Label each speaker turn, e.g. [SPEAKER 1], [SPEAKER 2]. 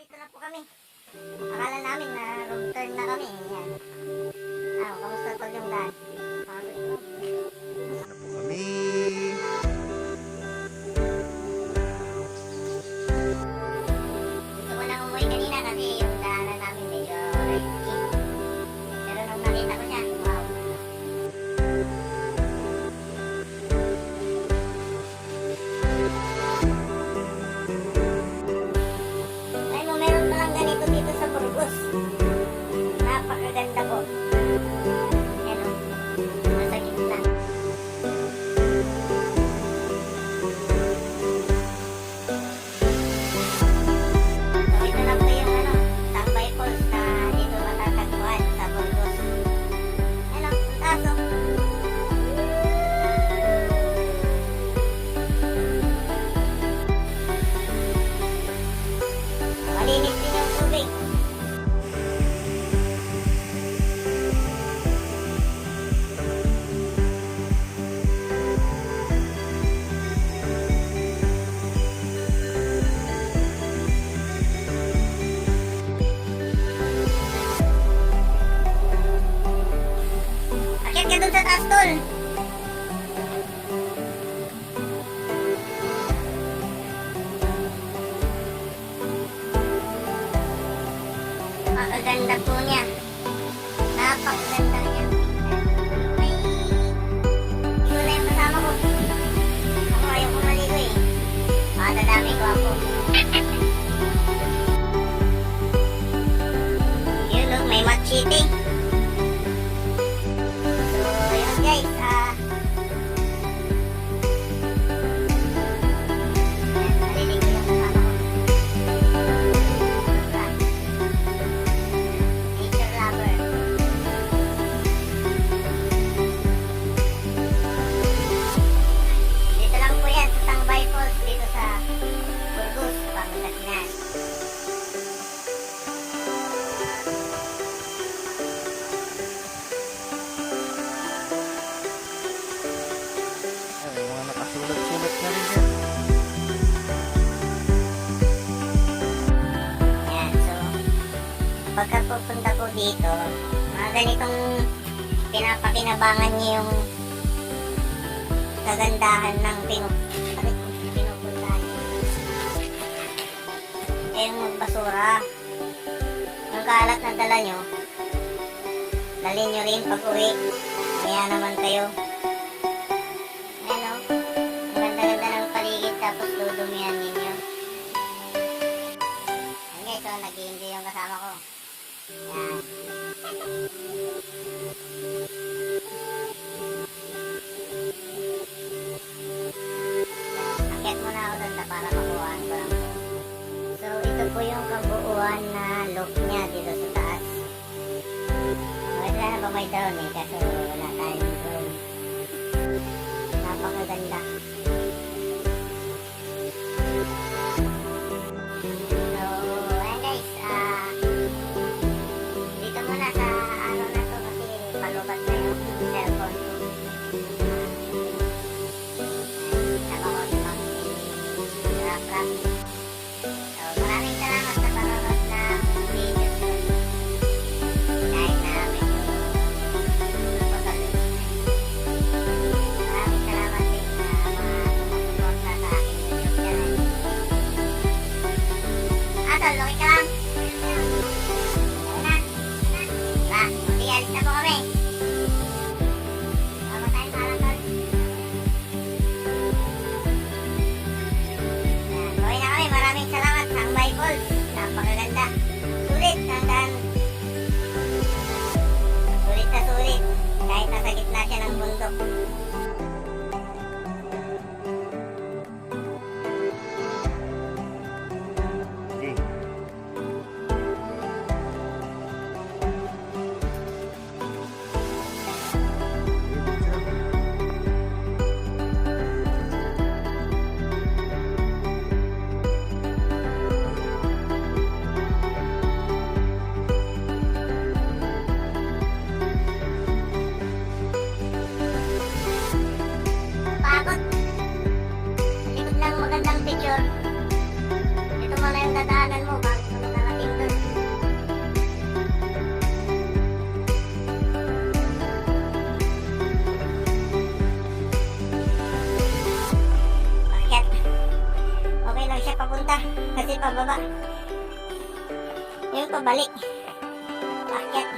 [SPEAKER 1] Nandito na po kami. Akala namin na road turn na kami. Yan. Kamusta tol yung daan?
[SPEAKER 2] Na po kami.
[SPEAKER 1] Gusto ko nang umuwi kanina kasi yung daanan namin medyo risky. Pero nung nakita ko siya, wow. Ay mo, meron palang ganito dito sa Burgos. Napakaganda po. Yan o. Nasa gitna. So ito na po yung Tambay Falls na dito matatagpuan sa Burgos. Yan o, taas o. Malinis din yung tubig. Akyat ka dun sa taas, tol. Napakaganda po niya. Napakaganda niya. May ikaw na yung kasama ko. Ako ayaw ko maligo eh. Dadami ko ako. Yun look, may machete. So, yun guys. Naliligo yung kasama ko. Nature lover. Dito lang po yan sa Tambay Falls dito sa Burgos, Pangasinan.
[SPEAKER 2] Ay, mga nakasulat-sulat na rin yan.
[SPEAKER 1] Yan, so pagka pupunta po dito, mga ganitong pinapakinabangan niyo yung kagandahan ng pinupuntahan niyo. Eh, yung magbasura, yung kalat na dala nyo, dalhin nyo rin pag uwi. Kaya naman kayo. Ano, ang ganda-ganda ng paligid tapos dudumihan ninyo. Yan guys, so nag-i-enjoy yung kasama ko. Yan. Akyat muna ako doon para makuhaan ko lang. So ito po yung kabuuan na look niya dito sa taas. Maganda na ba may drone eh, kaso wala tayong drone. Napakaganda. So, ayan guys, dito muna sa ano na to kasi palubat na yung cellphone ko. Tama ko si Ma'am si Rap. So, maraming salamat sa panonood ng video. Dahil na medyo pababa. Yung pabalik. Akyat.